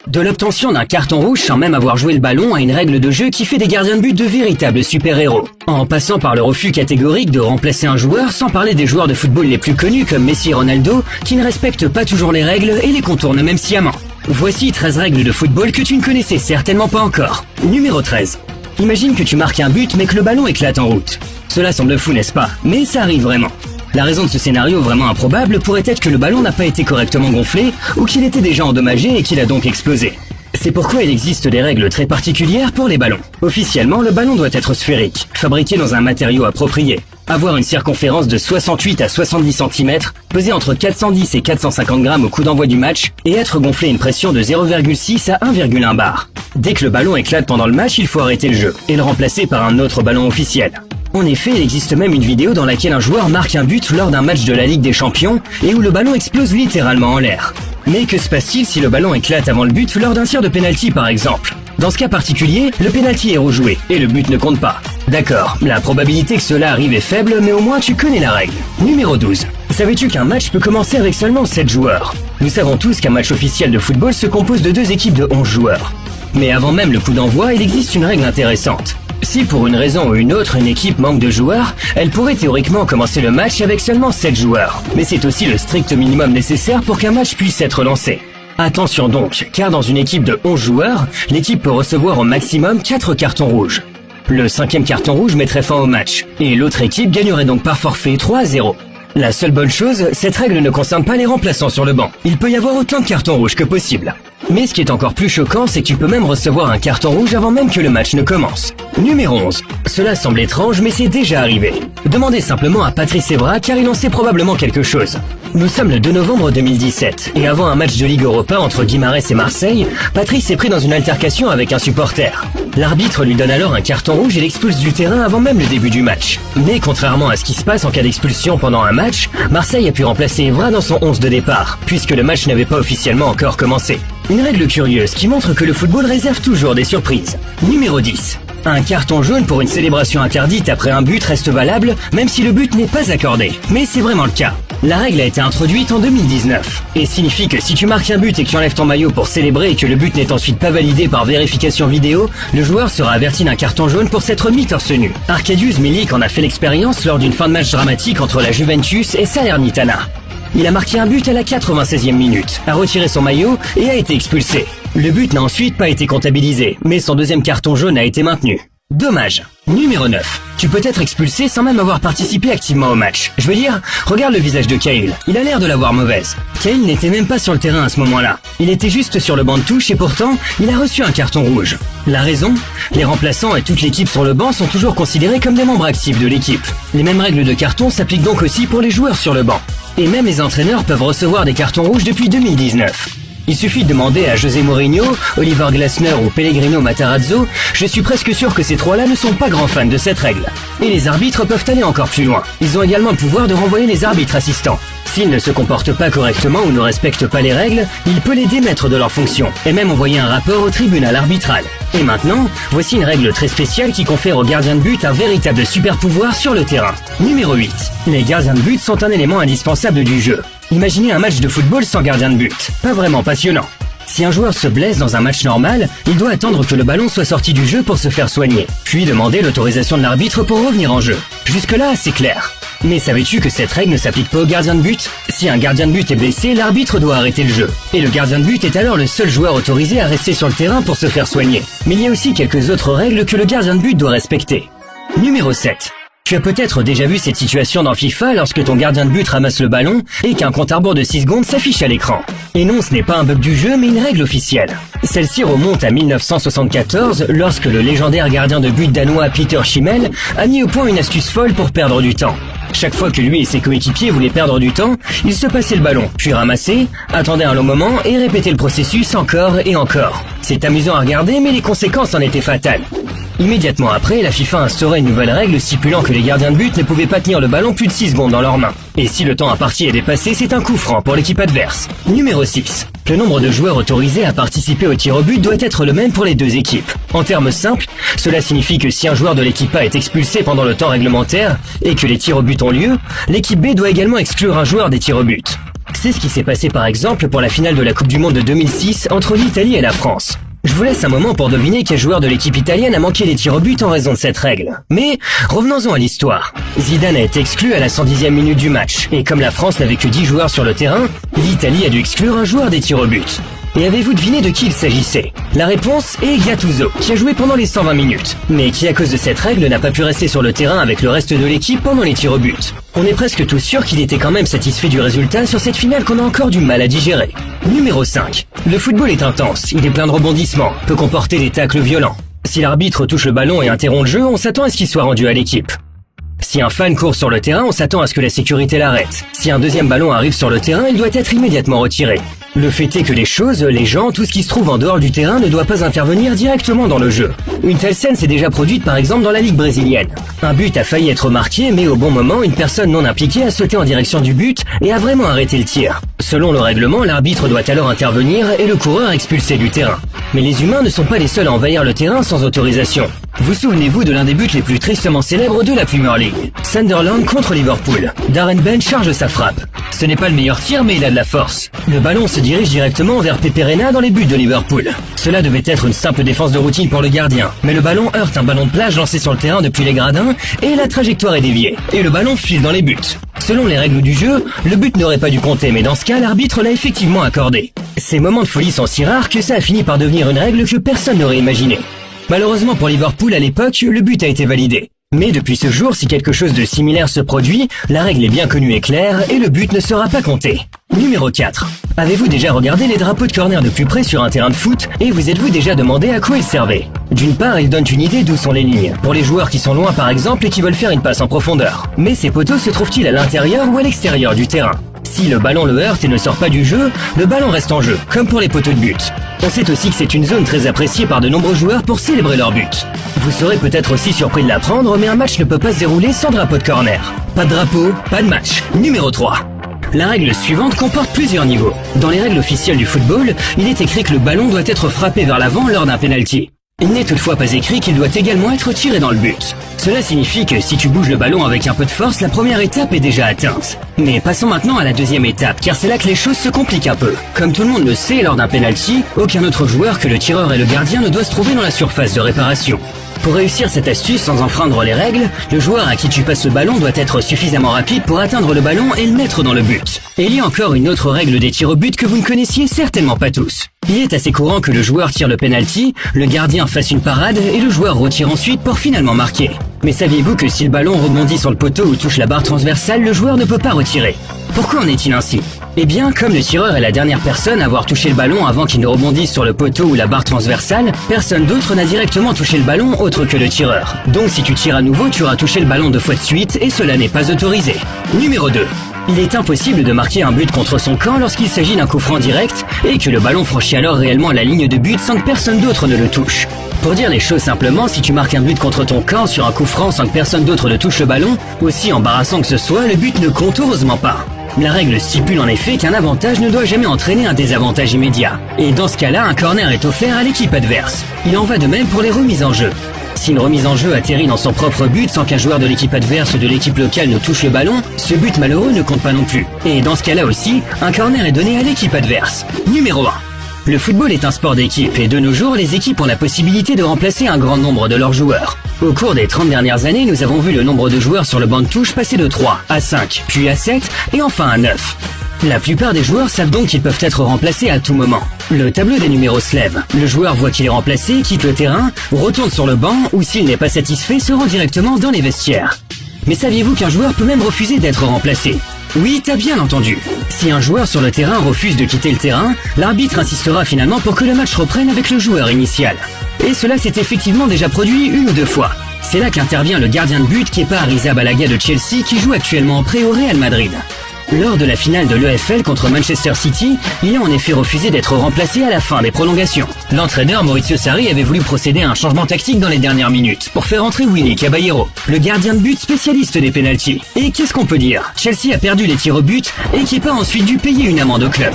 De l'obtention d'un carton rouge sans même avoir joué le ballon à une règle de jeu qui fait des gardiens de but de véritables super-héros. En passant par le refus catégorique de remplacer un joueur, sans parler des joueurs de football les plus connus comme Messi et Ronaldo, qui ne respectent pas toujours les règles et les contournent même sciemment. Voici 13 règles de football que tu ne connaissais certainement pas encore. Numéro 13. Imagine que tu marques un but mais que le ballon éclate en route. Cela semble fou, n'est-ce pas? Mais ça arrive vraiment. La raison de ce scénario vraiment improbable pourrait être que le ballon n'a pas été correctement gonflé ou qu'il était déjà endommagé et qu'il a donc explosé. C'est pourquoi il existe des règles très particulières pour les ballons. Officiellement, le ballon doit être sphérique, fabriqué dans un matériau approprié, avoir une circonférence de 68 à 70 cm, peser entre 410 et 450 grammes au coup d'envoi du match et être gonflé à une pression de 0,6 à 1,1 bar. Dès que le ballon éclate pendant le match, il faut arrêter le jeu et le remplacer par un autre ballon officiel. En effet, il existe même une vidéo dans laquelle un joueur marque un but lors d'un match de la Ligue des Champions et où le ballon explose littéralement en l'air. Mais que se passe-t-il si le ballon éclate avant le but lors d'un tir de pénalty par exemple? Dans ce cas particulier, le pénalty est rejoué et le but ne compte pas. D'accord, la probabilité que cela arrive est faible, mais au moins tu connais la règle. Numéro 12. Savais-tu qu'un match peut commencer avec seulement 7 joueurs? Nous savons tous qu'un match officiel de football se compose de 2 équipes de 11 joueurs. Mais avant même le coup d'envoi, il existe une règle intéressante. Si pour une raison ou une autre, une équipe manque de joueurs, elle pourrait théoriquement commencer le match avec seulement 7 joueurs. Mais c'est aussi le strict minimum nécessaire pour qu'un match puisse être lancé. Attention donc, car dans une équipe de 11 joueurs, l'équipe peut recevoir au maximum 4 cartons rouges. Le 5e carton rouge mettrait fin au match, et l'autre équipe gagnerait donc par forfait 3-0. La seule bonne chose, cette règle ne concerne pas les remplaçants sur le banc. Il peut y avoir autant de cartons rouges que possible. Mais ce qui est encore plus choquant, c'est que tu peux même recevoir un carton rouge avant même que le match ne commence. Numéro 11. Cela semble étrange, mais c'est déjà arrivé. Demandez simplement à Patrice Evra car il en sait probablement quelque chose. Nous sommes le 2 novembre 2017, et avant un match de Ligue Europa entre Guimarães et Marseille, Patrice est pris dans une altercation avec un supporter. L'arbitre lui donne alors un carton rouge et l'expulse du terrain avant même le début du match. Mais contrairement à ce qui se passe en cas d'expulsion pendant un match, Marseille a pu remplacer Evra dans son 11 de départ, puisque le match n'avait pas officiellement encore commencé. Une règle curieuse qui montre que le football réserve toujours des surprises. Numéro 10. Un carton jaune pour une célébration interdite après un but reste valable, même si le but n'est pas accordé. Mais c'est vraiment le cas. La règle a été introduite en 2019 et signifie que si tu marques un but et que tu enlèves ton maillot pour célébrer et que le but n'est ensuite pas validé par vérification vidéo, le joueur sera averti d'un carton jaune pour s'être mis torse nu. Arkadiusz Milik en a fait l'expérience lors d'une fin de match dramatique entre la Juventus et Salernitana. Il a marqué un but à la 96e minute, a retiré son maillot et a été expulsé. Le but n'a ensuite pas été comptabilisé, mais son 2e carton jaune a été maintenu. Dommage. Numéro 9. Tu peux être expulsé sans même avoir participé activement au match. Je veux dire, regarde le visage de Cahill. Il a l'air de l'avoir mauvaise. Cahill n'était même pas sur le terrain à ce moment-là. Il était juste sur le banc de touche et pourtant, il a reçu un carton rouge. La raison? Les remplaçants et toute l'équipe sur le banc sont toujours considérés comme des membres actifs de l'équipe. Les mêmes règles de carton s'appliquent donc aussi pour les joueurs sur le banc. Et même les entraîneurs peuvent recevoir des cartons rouges depuis 2019. Il suffit de demander à José Mourinho, Oliver Glasner ou Pellegrino Matarazzo, je suis presque sûr que ces trois-là ne sont pas grands fans de cette règle. Et les arbitres peuvent aller encore plus loin. Ils ont également le pouvoir de renvoyer les arbitres assistants. S'ils ne se comportent pas correctement ou ne respectent pas les règles, il peut les démettre de leur fonction, et même envoyer un rapport au tribunal arbitral. Et maintenant, voici une règle très spéciale qui confère aux gardiens de but un véritable super pouvoir sur le terrain. Numéro 8. Les gardiens de but sont un élément indispensable du jeu. Imaginez un match de football sans gardien de but. Pas vraiment passionnant. Si un joueur se blesse dans un match normal, il doit attendre que le ballon soit sorti du jeu pour se faire soigner, puis demander l'autorisation de l'arbitre pour revenir en jeu. Jusque-là, c'est clair. Mais savais-tu que cette règle ne s'applique pas aux gardiens de but? Si un gardien de but est blessé, l'arbitre doit arrêter le jeu. Et le gardien de but est alors le seul joueur autorisé à rester sur le terrain pour se faire soigner. Mais il y a aussi quelques autres règles que le gardien de but doit respecter. Numéro 7. Tu as peut-être déjà vu cette situation dans FIFA lorsque ton gardien de but ramasse le ballon et qu'un compte à rebours de 6 secondes s'affiche à l'écran. Et non, ce n'est pas un bug du jeu mais une règle officielle. Celle-ci remonte à 1974 lorsque le légendaire gardien de but danois Peter Schimmel a mis au point une astuce folle pour perdre du temps. Chaque fois que lui et ses coéquipiers voulaient perdre du temps, ils se passaient le ballon, puis ramassaient, attendaient un long moment et répétaient le processus encore et encore. C'est amusant à regarder mais les conséquences en étaient fatales. Immédiatement après, la FIFA instaurait une nouvelle règle stipulant que les gardiens de but ne pouvaient pas tenir le ballon plus de 6 secondes dans leurs mains. Et si le temps imparti est dépassé, c'est un coup franc pour l'équipe adverse. Numéro 6. Le nombre de joueurs autorisés à participer au tir au but doit être le même pour les deux équipes. En termes simples, cela signifie que si un joueur de l'équipe A est expulsé pendant le temps réglementaire et que les tirs au but ont lieu, l'équipe B doit également exclure un joueur des tirs au but. C'est ce qui s'est passé par exemple pour la finale de la Coupe du Monde de 2006 entre l'Italie et la France. Je vous laisse un moment pour deviner quel joueur de l'équipe italienne a manqué les tirs au but en raison de cette règle. Mais revenons-en à l'histoire. Zidane a été exclu à la 110e minute du match, et comme la France n'avait que 10 joueurs sur le terrain, l'Italie a dû exclure un joueur des tirs au but. Et avez-vous deviné de qui il s'agissait? La réponse est Gattuso, qui a joué pendant les 120 minutes, mais qui à cause de cette règle n'a pas pu rester sur le terrain avec le reste de l'équipe pendant les tirs au but. On est presque tous sûrs qu'il était quand même satisfait du résultat sur cette finale qu'on a encore du mal à digérer. Numéro 5. Le football est intense, il est plein de rebondissements, peut comporter des tacles violents. Si l'arbitre touche le ballon et interrompt le jeu, on s'attend à ce qu'il soit rendu à l'équipe. Si un fan court sur le terrain, on s'attend à ce que la sécurité l'arrête. Si un deuxième ballon arrive sur le terrain, il doit être immédiatement retiré. Le fait est que les choses, les gens, tout ce qui se trouve en dehors du terrain ne doit pas intervenir directement dans le jeu. Une telle scène s'est déjà produite par exemple dans la Ligue brésilienne. Un but a failli être marqué, mais au bon moment, une personne non impliquée a sauté en direction du but et a vraiment arrêté le tir. Selon le règlement, l'arbitre doit alors intervenir et le coureur expulsé du terrain. Mais les humains ne sont pas les seuls à envahir le terrain sans autorisation. Vous souvenez-vous de l'un des buts les plus tristement célèbres de la Premier League? Sunderland contre Liverpool. Darren Bent charge sa frappe. Ce n'est pas le meilleur tir, mais il a de la force. Le ballon se dirige directement vers Pepe Reina dans les buts de Liverpool. Cela devait être une simple défense de routine pour le gardien, mais le ballon heurte un ballon de plage lancé sur le terrain depuis les gradins et la trajectoire est déviée. Et le ballon file dans les buts. Selon les règles du jeu, le but n'aurait pas dû compter, mais dans ce cas, l'arbitre l'a effectivement accordé. Ces moments de folie sont si rares que ça a fini par devenir une règle que personne n'aurait imaginé. Malheureusement pour Liverpool à l'époque, le but a été validé. Mais depuis ce jour, si quelque chose de similaire se produit, la règle est bien connue et claire et le but ne sera pas compté. Numéro 4. Avez-vous déjà regardé les drapeaux de corner de plus près sur un terrain de foot et vous êtes-vous déjà demandé à quoi ils servaient? D'une part, ils donnent une idée d'où sont les lignes, pour les joueurs qui sont loin par exemple et qui veulent faire une passe en profondeur. Mais ces poteaux se trouvent-ils à l'intérieur ou à l'extérieur du terrain? Si le ballon le heurte et ne sort pas du jeu, le ballon reste en jeu, comme pour les poteaux de but. On sait aussi que c'est une zone très appréciée par de nombreux joueurs pour célébrer leur but. Vous serez peut-être aussi surpris de l'apprendre, mais un match ne peut pas se dérouler sans drapeau de corner. Pas de drapeau, pas de match. Numéro 3. La règle suivante comporte plusieurs niveaux. Dans les règles officielles du football, il est écrit que le ballon doit être frappé vers l'avant lors d'un penalty. Il n'est toutefois pas écrit qu'il doit également être tiré dans le but. Cela signifie que si tu bouges le ballon avec un peu de force, la première étape est déjà atteinte. Mais passons maintenant à la deuxième étape, car c'est là que les choses se compliquent un peu. Comme tout le monde le sait, lors d'un penalty, aucun autre joueur que le tireur et le gardien ne doit se trouver dans la surface de réparation. Pour réussir cette astuce sans enfreindre les règles, le joueur à qui tu passes le ballon doit être suffisamment rapide pour atteindre le ballon et le mettre dans le but. Et il y a encore une autre règle des tirs au but que vous ne connaissiez certainement pas tous. Il est assez courant que le joueur tire le penalty, le gardien fasse une parade et le joueur retire ensuite pour finalement marquer. Mais saviez-vous que si le ballon rebondit sur le poteau ou touche la barre transversale, le joueur ne peut pas retirer? Pourquoi en est-il ainsi? Eh bien, comme le tireur est la dernière personne à avoir touché le ballon avant qu'il ne rebondisse sur le poteau ou la barre transversale, personne d'autre n'a directement touché le ballon autre que le tireur. Donc si tu tires à nouveau, tu auras touché le ballon 2 fois de suite et cela n'est pas autorisé. Numéro 2. Il est impossible de marquer un but contre son camp lorsqu'il s'agit d'un coup franc direct et que le ballon franchit alors réellement la ligne de but sans que personne d'autre ne le touche. Pour dire les choses simplement, si tu marques un but contre ton camp sur un coup franc sans que personne d'autre ne touche le ballon, aussi embarrassant que ce soit, le but ne compte heureusement pas. La règle stipule en effet qu'un avantage ne doit jamais entraîner un désavantage immédiat. Et dans ce cas-là, un corner est offert à l'équipe adverse. Il en va de même pour les remises en jeu. Si une remise en jeu atterrit dans son propre but sans qu'un joueur de l'équipe adverse ou de l'équipe locale ne touche le ballon, ce but malheureux ne compte pas non plus. Et dans ce cas-là aussi, un corner est donné à l'équipe adverse. Numéro 1. Le football est un sport d'équipe et de nos jours, les équipes ont la possibilité de remplacer un grand nombre de leurs joueurs. Au cours des 30 dernières années, nous avons vu le nombre de joueurs sur le banc de touche passer de 3 à 5, puis à 7 et enfin à 9. La plupart des joueurs savent donc qu'ils peuvent être remplacés à tout moment. Le tableau des numéros se lève. Le joueur voit qu'il est remplacé, quitte le terrain, retourne sur le banc ou s'il n'est pas satisfait, se rend directement dans les vestiaires. Mais saviez-vous qu'un joueur peut même refuser d'être remplacé? Oui, t'as bien entendu. Si un joueur sur le terrain refuse de quitter le terrain, l'arbitre insistera finalement pour que le match reprenne avec le joueur initial. Et cela s'est effectivement déjà produit 1 ou 2 fois. C'est là qu'intervient le gardien de but Kepa Arrizabalaga de Chelsea qui joue actuellement en prêt au Real Madrid. Lors de la finale de l'EFL contre Manchester City, il a en effet refusé d'être remplacé à la fin des prolongations. L'entraîneur Maurizio Sarri avait voulu procéder à un changement tactique dans les dernières minutes pour faire entrer Willy Caballero, le gardien de but spécialiste des pénaltys. Et qu'est-ce qu'on peut dire? Chelsea a perdu les tirs au but et Kepa a ensuite dû payer une amende au club.